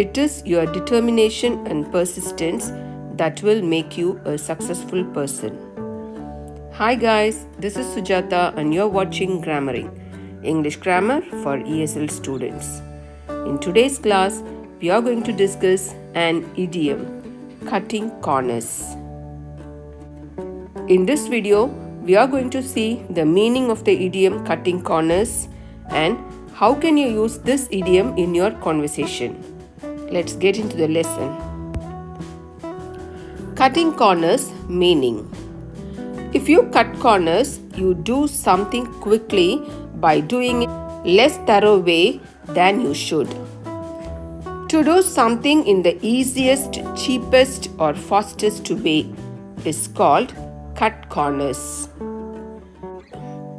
It is your determination and persistence that will make you a successful person. Hi guys, this is Sujata and you're watching GrammarENG, English grammar for ESL students. In today's class, we are going to discuss an idiom, cutting corners. In this video, we are going to see the meaning of the idiom cutting corners and how can you use this idiom in your conversation. Let's get into the lesson. Cutting corners meaning. If you cut corners, you do something quickly by doing it less thorough way than you should. To do something in the easiest, cheapest or fastest way is called cut corners.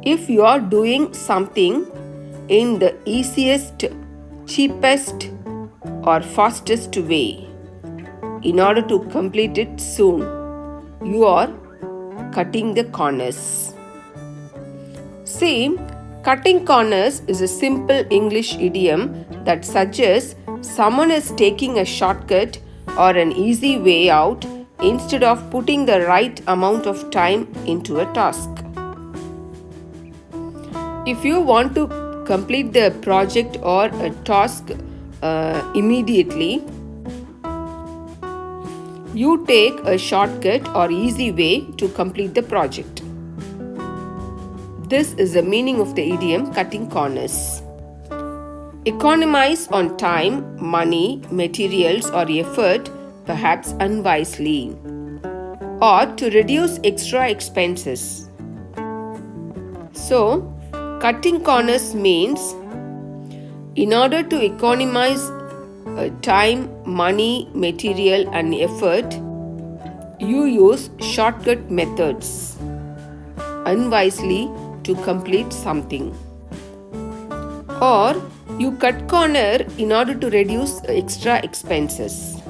If you are doing something in the easiest, cheapest or fastest way, in order to complete it soon, you are cutting the corners. See, cutting corners is a simple English idiom that suggests someone is taking a shortcut or an easy way out instead of putting the right amount of time into a task. If you want to complete the project or a task immediately, you take a shortcut or easy way to complete the project. This is the meaning of the idiom cutting corners. Economize on time, money, materials or effort, perhaps unwisely, or to reduce extra expenses. So, cutting corners means in order to economize time, money, material and effort, you use shortcut methods unwisely to complete something. Or you cut corner in order to reduce extra expenses.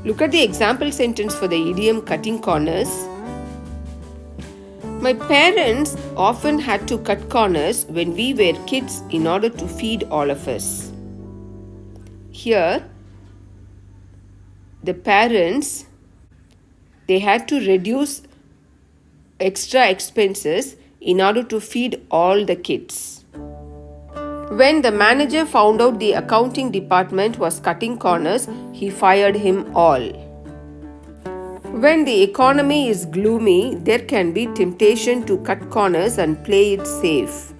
Look at the example sentence for the idiom cutting corners. My parents often had to cut corners when we were kids in order to feed all of us. Here, the parents, they had to reduce extra expenses in order to feed all the kids. When the manager found out the accounting department was cutting corners, he fired him all. When the economy is gloomy, there can be temptation to cut corners and play it safe.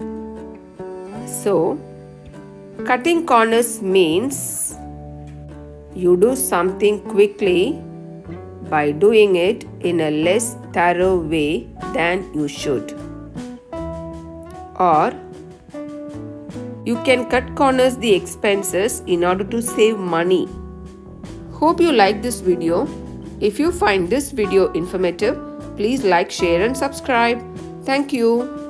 So, cutting corners means you do something quickly by doing it in a less thorough way than you should. Or you can cut corners the expenses in order to save money. Hope you like this video. If you find this video informative, please like, share and subscribe. Thank you.